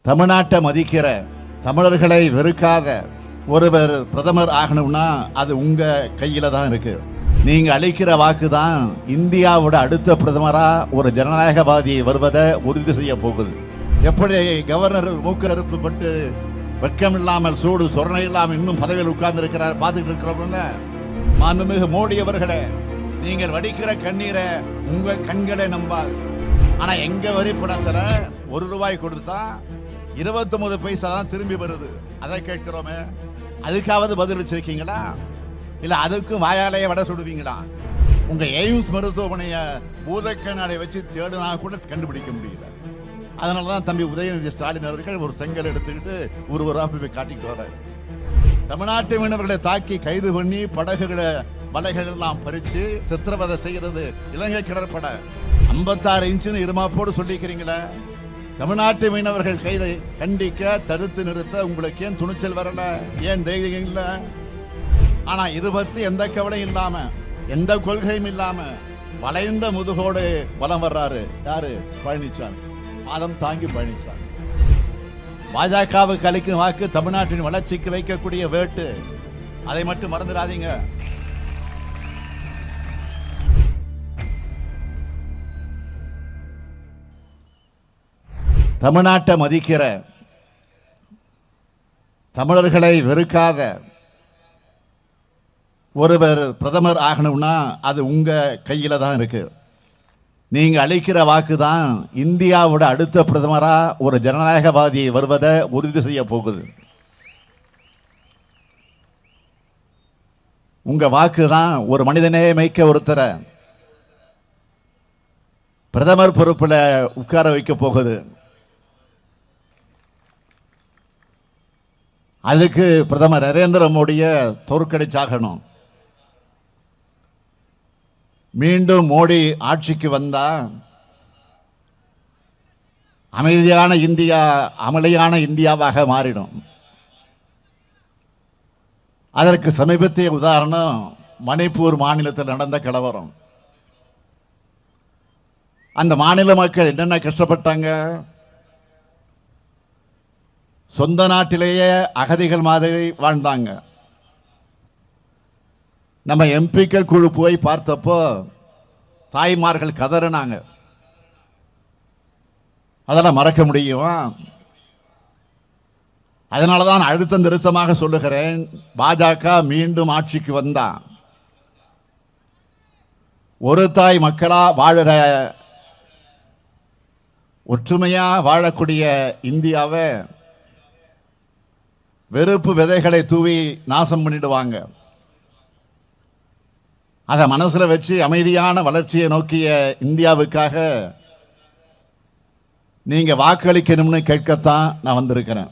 தமிழ்நாட்டை மதிக்கிற, தமிழர்களை வெறுக்காத ஒருவர் பிரதமர் ஆகணும்னா அது உங்க கையில தான் இருக்கு. நீங்க அளிக்கிற வாக்கு தான் இந்தியாவோட அடுத்த பிரதமரா ஒரு ஜனநாயகவாதி வருவதை உறுதி செய்ய போகுது. எப்படி கவர்னர் மூக்கறுப்பு பட்டு வெட்கம் இல்லாமல் சூடு சொரணை இல்லாமல் இன்னும் பதவியில் உட்கார்ந்து இருக்கிறார் பார்த்துட்டு இருக்கிறவங்க. மாண்புமிகு மோடி அவர்களே, நீங்கள் வடிக்கிற கண்ணீரை உங்க கண்களை நம்பாது. ஆனா எங்க வரி பணத்துல ₹1 கொடுத்தா 29 பைசா தான் திரும்பி வருது. அதை கேட்கிறோமே, அதுக்காவது பதில் வச்சிருக்கீங்களா? இல்ல அதுக்கும் வாயாலேயே வட சுடுவீங்களா? உங்க எய்ம்ஸ் மருத்துவமனைய பூதக்கண்ணாடை வச்சு தேடுனா கூட கண்டுபிடிக்க முடியல. அதனாலதான் தம்பி உதயநிதி ஸ்டாலின் அவர்கள் ஒரு செங்கல் எடுத்துக்கிட்டு ஒருவராக போய் காட்டிட்டு வர. தமிழ்நாட்டு மீனவர்களை தாக்கி கைது பண்ணி படகுகளை வலைகள் எல்லாம் பறிச்சு சித்திரவதை செய்கிறது இலங்கை கடற்படை. 56 இன்ச்சு இருமாப்போடு சொல்லிக்கிறீங்களே. தமிழ்நாட்டு மீனவர்கள் கைதை கண்டிக்க தடுத்து நிறுத்த உங்களுக்கு ஏன் துணிச்சல் வரல? ஏன் தைரியம் இல்ல? ஆனா இது பத்தி எந்த கவலையும் இல்லாம, எந்த கொள்கையும் இல்லாம வளைந்த முதுகோடு வலம் வர்றாரு. யாரு? பழனிசாமி. பாதம் தாங்கி பழனிசாமி. பாஜகவுக்கு அளிக்கும் வாக்கு தமிழ்நாட்டின் வளர்ச்சிக்கு வைக்கக்கூடிய வேட்டு. அதை மட்டும் மறந்துடாதீங்க. தமிழ்நாட்டை மதிக்கிற, தமிழர்களை வெறுக்காத ஒருவர் பிரதமர் ஆகணும்னா அது உங்க கையில தான் இருக்கு. நீங்க அளிக்கிற வாக்கு தான் இந்தியாவோட அடுத்த பிரதமரா ஒரு ஜனநாயகவாதி வருவதை உறுதி செய்ய போகுது. உங்க வாக்கு தான் ஒரு மனிதனே மேய்க்க ஒருத்தரை பிரதமர் பொறுப்புல உட்கார வைக்க போகுது. அதுக்கு பிரதமர் நரேந்திர மோடியை தோற்கடிச்சாகணும். மீண்டும் மோடி ஆட்சிக்கு வந்தா அமைதியான இந்தியா அமளியான இந்தியாவாக மாறிடும். அதற்கு சமீபத்திய உதாரணம் மணிப்பூர் மாநிலத்தில் நடந்த கலவரம். அந்த மாநில மக்கள் என்னென்ன கஷ்டப்பட்டாங்க. சொந்த நாட்டிலேயே அகதிகள் மாதிரி வாழ்ந்தாங்க. நம்ம எம்பிக்கள் குழு போய் பார்த்தப்போ தாய்மார்கள் கதறினாங்க. அதெல்லாம் மறக்க முடியுமா? அதனாலதான் அழுத்தம் திருத்தமாக சொல்லுகிறேன், பாஜக மீண்டும் ஆட்சிக்கு வந்தா ஒரு தாய் மக்களா வாழற, ஒற்றுமையா வாழக்கூடிய இந்தியாவை வெறுப்பு விதைகளை தூவி நாசம் பண்ணிடுவாங்க. அதை மனசுல வச்சு அமைதியான வளர்ச்சியை நோக்கிய இந்தியாவுக்காக நீங்க வாக்களிக்கணும்னு கேட்கத்தான் நான் வந்திருக்கிறேன்.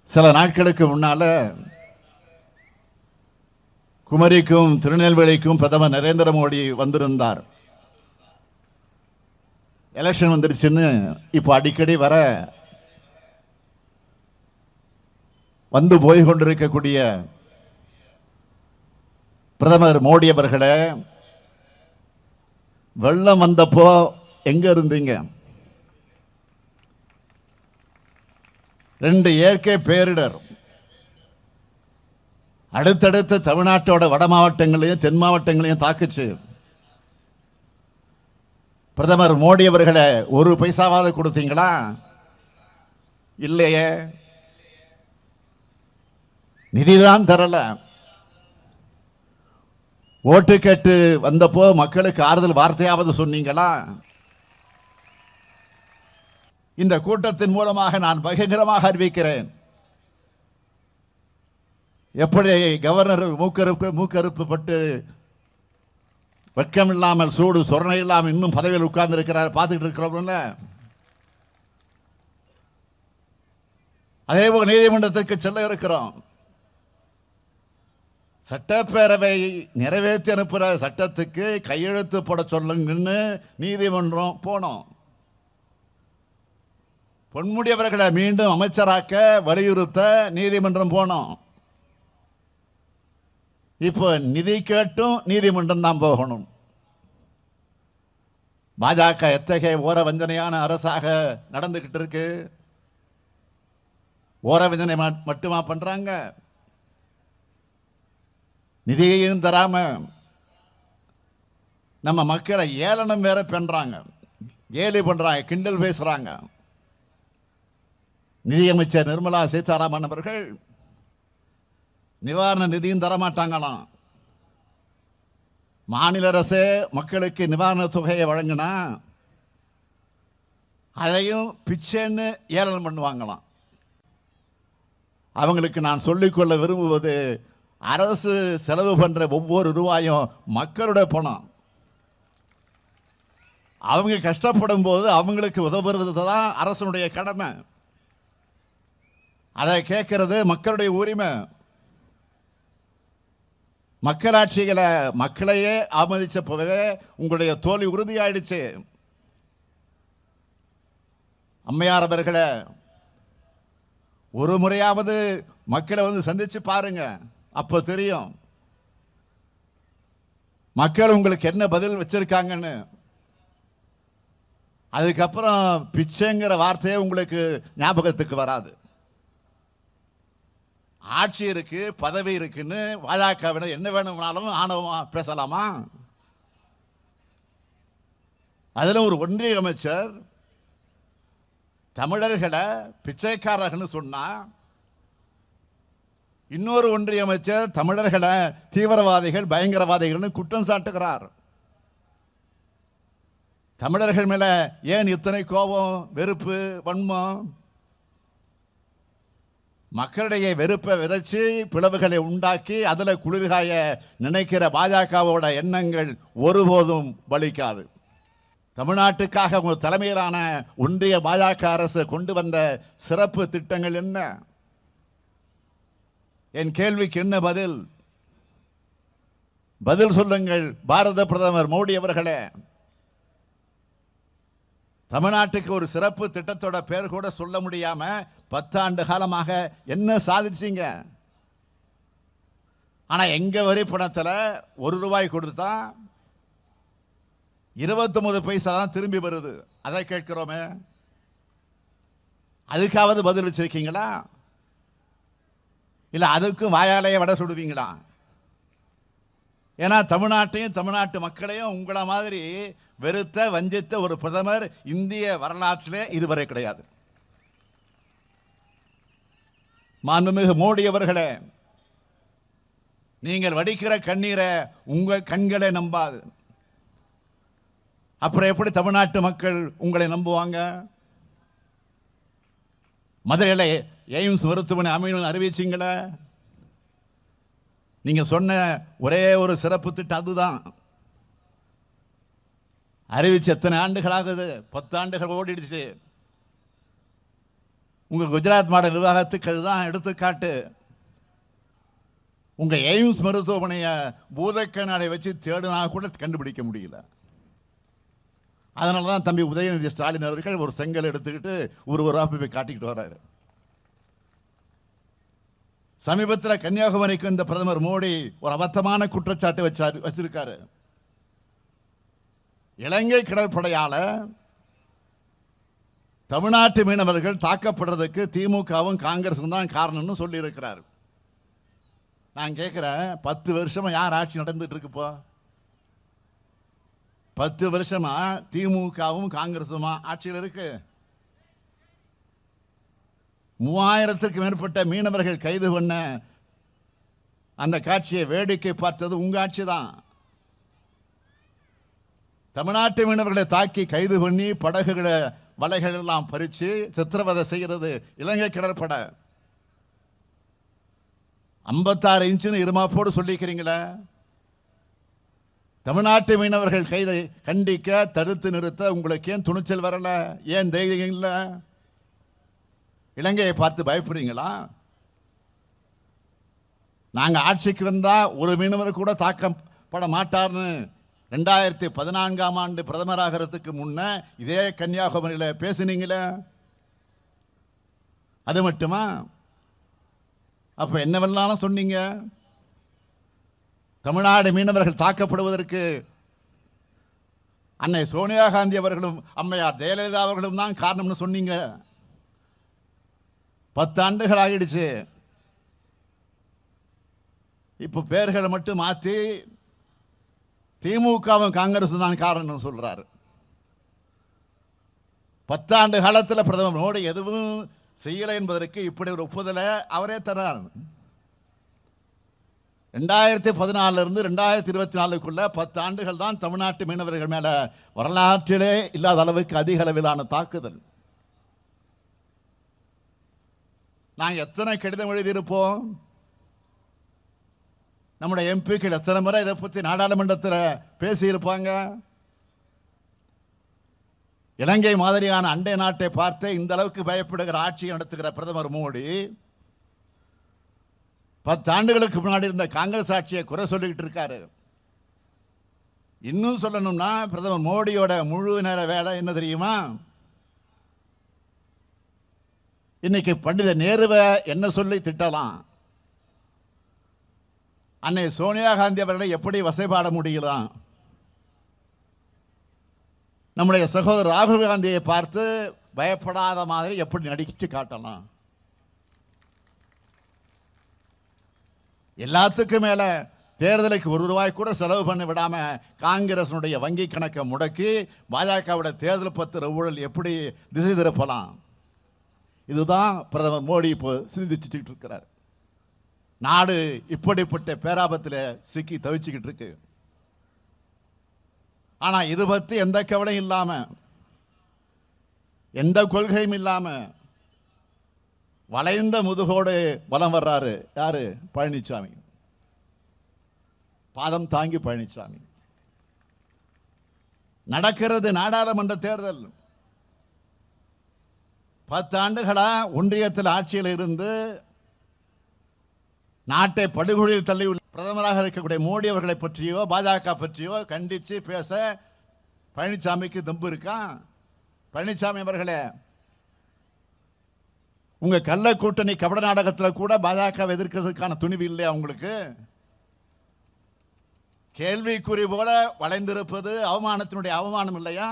சில நாட்களுக்கு முன்னால குமரிக்கும் திருநெல்வேலிக்கும் பிரதமர் நரேந்திர மோடி வந்திருந்தார். எலெக்ஷன் வந்துருச்சுன்னு இப்போ அடிக்கடி வர வந்து போய் கொண்டிருக்கக்கூடிய பிரதமர் மோடி அவர்களே, வெள்ளம் வந்தப்போ எங்க இருந்தீங்க? 2 இயற்கை பேரிடர் அடுத்தடுத்து தமிழ்நாட்டோட வட மாவட்டங்களையும் தென் மாவட்டங்களையும் தாக்குச்சு. பிரதமர் மோடி அவர்களே, ஒரு பைசாவாவது கொடுத்தீங்களா? இல்லையே. நிதிதான் தரல. ஓட்டு கேட்டு வந்தப்போ மக்களுக்கு ஆறுதல் வார்த்தையாவது சொன்னீங்களா? இந்த கூட்டத்தின் மூலமாக நான் பகிரங்கமாக அறிவிக்கிறேன், எப்படி கவர்னர் மூக்கறுப்பு பட்டு வெட்கம் இல்லாமல் சூடு சொரணை இல்லாமல் இன்னும் பதவியில் உட்கார்ந்து இருக்கிறார் பார்த்துட்டு இருக்கிறவங்க. அதே போல நீதிமன்றத்திற்கு செல்ல இருக்கிறோம். சட்டப்பேரவை நிறைவேற்றி அனுப்புற சட்டத்துக்கு கையெழுத்து போட சொல்லுங்கன்னு நீதிமன்றம் போனோம். பொன்முடி அவர்களை மீண்டும் அமைச்சராக்க வலியுறுத்த நீதிமன்றம் போனோம். இப்போ நிதி கேட்டும் நீதிமன்றம் தான் போகணும். பாஜக எத்தகைய ஓர வஞ்சனையான அரசாக நடந்துகிட்டு இருக்கு. ஓர வஞ்சனை மட்டுமா பண்றாங்க, நிதியையும் தராம நம்ம மக்களை ஏளனம் வேற பண்றாங்க, கேலி பண்றாங்க, கிண்டல் பேசுறாங்க. நிதியமைச்சர் நிர்மலா சீதாராமன் அவர்கள் நிவாரண நிதியும் தரமாட்டாங்களாம். மாநில அரசே மக்களுக்கு நிவாரண தொகையை வழங்கினா அதையும் பிச்சைன்னு ஏளனம் பண்ணுவாங்களாம். அவங்களுக்கு நான் சொல்லிக்கொள்ள விரும்புவது, அரசு செலவு பண்ற ஒவ்வொரு ரூபாயும் மக்களுடைய பணம். அவங்க கஷ்டப்படும் போது அவங்களுக்கு உதவுறது தான் அரசனுடைய கடமை. அதை கேட்கிறது மக்களுடைய உரிமை. மக்களாட்சிகளை மக்களையே ஆமதிச்ச போவே உங்களுடைய தோல்வி உறுதியாயிடுச்சு. அம்மையார் அவர்களை ஒரு முறையாவது மக்களை வந்து சந்திச்சு பாருங்க, அப்ப தெரியும் மக்கள் உங்களுக்கு என்ன பதில் வச்சிருக்காங்கன்னு. அதுக்கப்புறம் பிச்சைங்கிற வார்த்தையே உங்களுக்கு ஞாபகத்துக்கு வராது. ஆட்சி இருக்கு, பதவி இருக்குன்னு பாஜகவிட என்ன வேணும்னாலும் ஆணவமா பேசலாமா? அதுல ஒரு ஒன்றிய அமைச்சர் தமிழர்களை பிச்சைக்காரர்கள் சொன்னா, இன்னொரு ஒன்றிய அமைச்சர் தமிழர்களை தீவிரவாதிகள், பயங்கரவாதிகள் குற்றம் சாட்டுகிறார். தமிழர்கள் மேல ஏன் இத்தனை கோபம், வெறுப்பு, வன்மம்? மக்களிடையே வெறுப்பை விதைச்சு பிளவுகளை உண்டாக்கி அதுல குளிர்காய நினைக்கிற பாஜகவோட எண்ணங்கள் ஒருபோதும் பலிக்காது. தமிழ்நாட்டுக்காக உங்க தலைமையிலான ஒன்றிய பாஜக அரசு கொண்டு வந்த சிறப்பு திட்டங்கள் என்ன? என் கேள்விக்கு என்ன பதில்? பதில் சொல்லுங்கள் பாரத பிரதமர் மோடி அவர்களே. தமிழ்நாட்டுக்கு ஒரு சிறப்பு திட்டத்தோட பேர் கூட சொல்ல முடியாம 10 ஆண்டு காலமாக என்ன சாதிச்சீங்க? ஆனா எங்க வரி பணத்துல ₹1 கொடுத்தா 29 பைசா தான் திரும்பி வருது. அதை கேட்கிறோமே, அதுக்காவது பதில் வச்சிருக்கீங்களா? இல்ல அதுக்கும் வாயாலேயே வடை சுடுவீங்களா? ஏன்னா தமிழ்நாட்டையும் தமிழ்நாட்டு மக்களையும் உங்கள மாதிரி வெறுத்த வஞ்சித்த ஒரு பிரதமர் இந்திய வரலாற்றிலே இதுவரை கிடையாது. மாண்புமிகு மோடி அவர்களே, நீங்கள் வடிக்கிற கண்ணீரை உங்க கண்களை நம்பாது. அப்புறம் எப்படி தமிழ்நாட்டு மக்கள் உங்களை நம்புவாங்க? மதுரையில் எய்ம்ஸ் மருத்துவமனை அமையணும் அறிவிச்சீங்களே, நீங்க சொன்ன ஒரே ஒரு சிறப்பு திட்டம் அதுதான். அறிவிச்சு எத்தனை ஆண்டுகள் ஆகுது? 10 ஆண்டுகள் ஓடிடுச்சு. உங்க குஜராத் மாடல் நிர்வாகத்துக்கு அதுதான் எடுத்துக்காட்டு. உங்க எய்ம்ஸ் மருத்துவமனைய பூதக்கண்ணாடை வச்சு தேடினா கூட கண்டுபிடிக்க முடியல. அதனாலதான் தம்பி உதயநிதி ஸ்டாலின் அவர்கள் ஒரு செங்கல் எடுத்துக்கிட்டு ஒரு போய் காட்டிக்கிட்டு வர்றாரு. சமீபத்தில் கன்னியாகுமரிக்கு இந்த பிரதமர் மோடி ஒரு அபத்தமான குற்றச்சாட்டு வச்சிருக்காரு. இலங்கை கடற்படையால தமிழ்நாட்டு மீனவர்கள் தாக்கப்படுறதுக்கு திமுகவும் காங்கிரசும் தான் காரணம்னு சொல்லி இருக்கிறார். நான் கேட்கிறேன், 10 வருஷமா யார் ஆட்சி நடந்துட்டு இருக்கு? இப்போ 10 வருஷமா திமுகவும் காங்கிரசுமா ஆட்சியில் இருக்கு. 3000க்கு மேற்பட்ட மீனவர்கள் கைது பண்ண அந்த காட்சியை வேடிக்கை பார்த்தது உங்க ஆட்சி தான். தமிழ்நாட்டு மீனவர்களை தாக்கி கைது பண்ணி படகுகளை வலைகள் எல்லாம் பறிச்சு சித்திரவதை செய்கிறது இலங்கை கடற்படை. 56 இன்ச்சுன்னு இருமாப்போடு சொல்லிக்கிறீங்களே. தமிழ்நாட்டு மீனவர்கள் கைதை கண்டிக்க, தடுத்து நிறுத்த உங்களுக்கு ஏன் துணிச்சல் வரல? ஏன் தைரியம் இல்ல? இலங்கையை பார்த்து பயப்படுறீங்களா? நாங்க ஆட்சிக்கு வந்தா ஒரு மீனவர் கூட தாக்கப்பட மாட்டார்னு 2014ஆம் ஆண்டு பிரதமராகிறதுக்கு முன்ன இதே கன்னியாகுமரியில பேசினீங்களே, அது மட்டுமா? அப்ப என்னவெல்லாம் சொன்னீங்க? தமிழ்நாடு மீனவர்கள் தாக்கப்படுவதற்கு அன்னை சோனியா காந்தி அவர்களும் அம்மையார் ஜெயலலிதா அவர்களும் தான் காரணம்னு சொன்னீங்க. 10 ஆண்டுகள் ஆகிடுச்சு. இப்ப பேர்களை மட்டும் மாத்தி திமுகவும் காங்கிரஸ் தான் காரணம் சொல்றாரு. 10 ஆண்டு காலத்தில் பிரதமர் மோடி எதுவும் செய்யலை என்பதற்கு இப்படி ஒரு ஒப்புதலை அவரே தர்றார். 2014 இருந்து 2024க்குள்ள 10 ஆண்டுகள் தான் தமிழ்நாட்டு மீனவர்கள் மேல வரலாற்றிலே இல்லாத அளவுக்கு அதிக அளவிலான தாக்குதல். நாங்க எத்தனை கடிதம் எழுதியிருப்போம், நம்முடைய எம்பிக்கள் எத்தனை முறை இதை பற்றி நாடாளுமன்றத்தில் பேசியிருப்பாங்க. இலங்கை மாதிரியான அண்டை நாட்டை பார்த்து இந்த அளவுக்கு பயப்படுகிற ஆட்சியை நடத்துகிற பிரதமர் மோடி 10 ஆண்டுகளுக்கு முன்னாடி இருந்த காங்கிரஸ் ஆட்சியை குறை சொல்லிக்கிட்டு இருக்காரு. இன்னும் சொல்லணும்னா பிரதமர் மோடியோட முழு நேர வேலை என்ன தெரியுமா? இன்னைக்கு பண்டித நேருவை என்ன சொல்லி திட்டலாம், அன்னை சோனியா காந்தி அவர்களை எப்படி வசைபாட முடியலாம், நம்முடைய சகோதரர் ராகுல் காந்தியை பார்த்து பயப்படாத மாதிரி எப்படி நடிச்சு காட்டலாம். எல்லாத்துக்கும் மேல தேர்தலுக்கு ₹1 கூட செலவு பண்ண விடாம காங்கிரசுடைய வங்கி கணக்கை முடக்கி பாஜகவுடைய தேர்தல் பத்திர ஊழல் எப்படி திசை திருப்பலாம். இதுதான் பிரதமர் மோடி இப்போ சிந்திச்சுட்டு இருக்கிறார். நாடு இப்படிப்பட்ட பேராபத்தில் சிக்கி தவிச்சுக்கிட்டு இருக்கு. ஆனா இது பத்தி எந்த கவலையும் இல்லாம, எந்த கொள்கையும் இல்லாம வளைந்த முதுகோடு வலம் வர்றாரு. யாரு? பழனிசாமி. பாதம் தாங்கி பழனிசாமி. நடக்கிறது நாடாளுமன்ற தேர்தல். 10 ஆண்டுகளா ஒன்றியத்தில் ஆட்சியில் இருந்து நாட்டை படுகொலியில் தள்ளியுள்ள பிரதமராக இருக்கக்கூடிய மோடி அவர்களை பற்றியோ பாஜக பற்றியோ கண்டிச்சு பேச பழனிசாமிக்கு தெம்பு இருக்கா? பழனிசாமி அவர்களே, உங்க கள்ள கூட்டணி கபட நாடகத்தில் கூட பாஜக எதிர்க்கிறதுக்கான துணிவு இல்லையா உங்களுக்கு? கேள்விக்குறி போல வளைந்திருப்பது அவமானத்தினுடைய அவமானம் இல்லையா?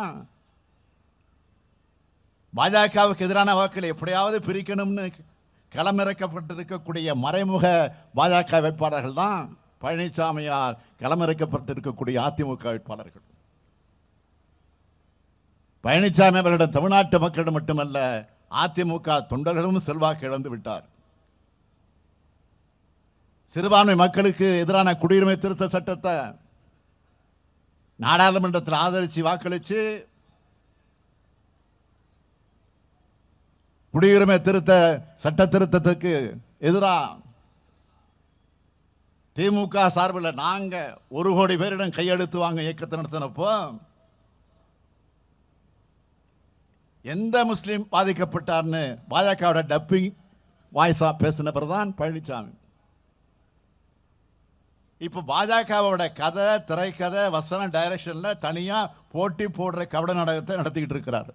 பாஜகவுக்கு எதிரான வாக்குகளை எப்படியாவது பிரிக்கணும்னு களமிறக்கப்பட்டிருக்கக்கூடிய மறைமுக பாஜக வேட்பாளர்கள் தான் பழனிசாமியால் களமிறக்கப்பட்டிருக்கக்கூடிய அதிமுக வேட்பாளர்கள். பழனிசாமி அவர்களிடம் தமிழ்நாட்டு மக்களிடம் மட்டுமல்ல, அதிமுக தொண்டர்களும் செல்வாக்கு இழந்து விட்டார். சிறுபான்மை மக்களுக்கு எதிரான குடியுரிமை திருத்த சட்டத்தை நாடாளுமன்றத்தில் ஆதரிச்சு வாக்களிச்சு குடியுரிமை திருத்த சட்ட திருத்தத்துக்கு எதிராக திமுக சார்பில் நாங்க 1 கோடி பேரிடம் கையெழுத்து வாங்க இயக்கத்தை நடத்தினப்போ எந்த முஸ்லீம் பாதிக்கப்பட்டார்னு பாஜக டப்பிங் வாய்ஸா பேசினவர் தான் பழனிசாமி. இப்ப பாஜகவோட கதை, திரைக்கதை, வசனம், டைரக்ஷன்ல தனியா போட்டி போடுற கபட நாடகத்தை நடத்திக்கிட்டு இருக்கிறார்.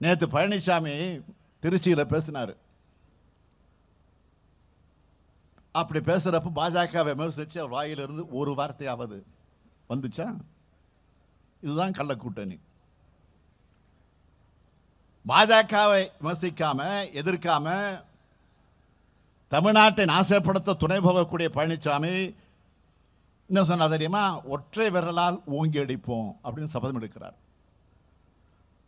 நேற்று பழனிசாமி திருச்சியில பேசினார். அப்படி பேசுறப்ப பாஜக விமர்சிச்சு அவர் வாயிலிருந்து ஒரு வார்த்தையாவது வந்துச்சா? இதுதான் கள்ள கூட்டணி. பாஜகவை விமர்சிக்காம எதிர்க்காம தமிழ்நாட்டை நாசப்படுத்த துணை போகக்கூடிய பழனிசாமி என்ன சொன்னா தெரியுமா? ஒற்றை விரலால் ஓங்கி அடிப்போம் அப்படின்னு சபதம் எடுக்கிறார்.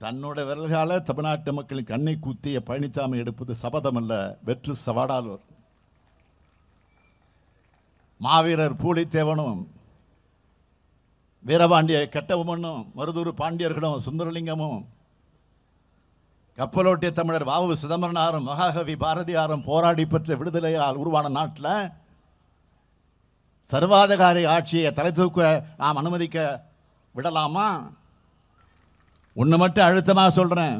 தன்னோட விரல்கால தமிழ்நாட்டு மக்களின் கண்ணை குத்திய பழனிசாமி எடுப்பது சபதம் அல்ல, வெற்று சவாடாலூர். மாவீரர் பூலித்தேவனும் வீரபாண்டிய கட்டபொம்மனும் மருதூர் பாண்டியர்களும் சுந்தரலிங்கமும் கப்பலோட்டிய தமிழர் வ.உ. சிதம்பரனாரும் மகாகவி பாரதியாரும் போராடி பெற்ற விடுதலையால் உருவான நாட்டில் சர்வாதிகாரி ஆட்சியை தலை தூக்க நாம் அனுமதிக்க விடலாமா? ஒண்ணு மட்டும் அழுத்தமாக சொல்றேன்,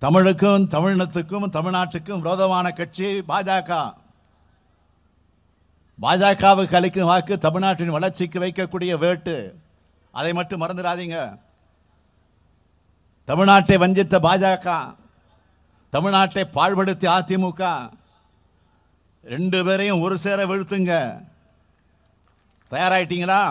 தமிழுக்கும் தமிழினத்துக்கும் தமிழ்நாட்டுக்கும் விரோதமான கட்சி பாஜக. பாஜகவுக்கு அளிக்கும் வாக்கு தமிழ்நாட்டின் வளர்ச்சிக்கு வைக்கக்கூடிய வேட்டு. அதை மட்டும் மறந்துடாதீங்க. தமிழ்நாட்டை வஞ்சித்த பாஜக, தமிழ்நாட்டை பாழ்படுத்தி அதிமுக, 2 பேரையும் ஒரு சேர வீழ்த்துங்க. தயாராயிட்டீங்களா?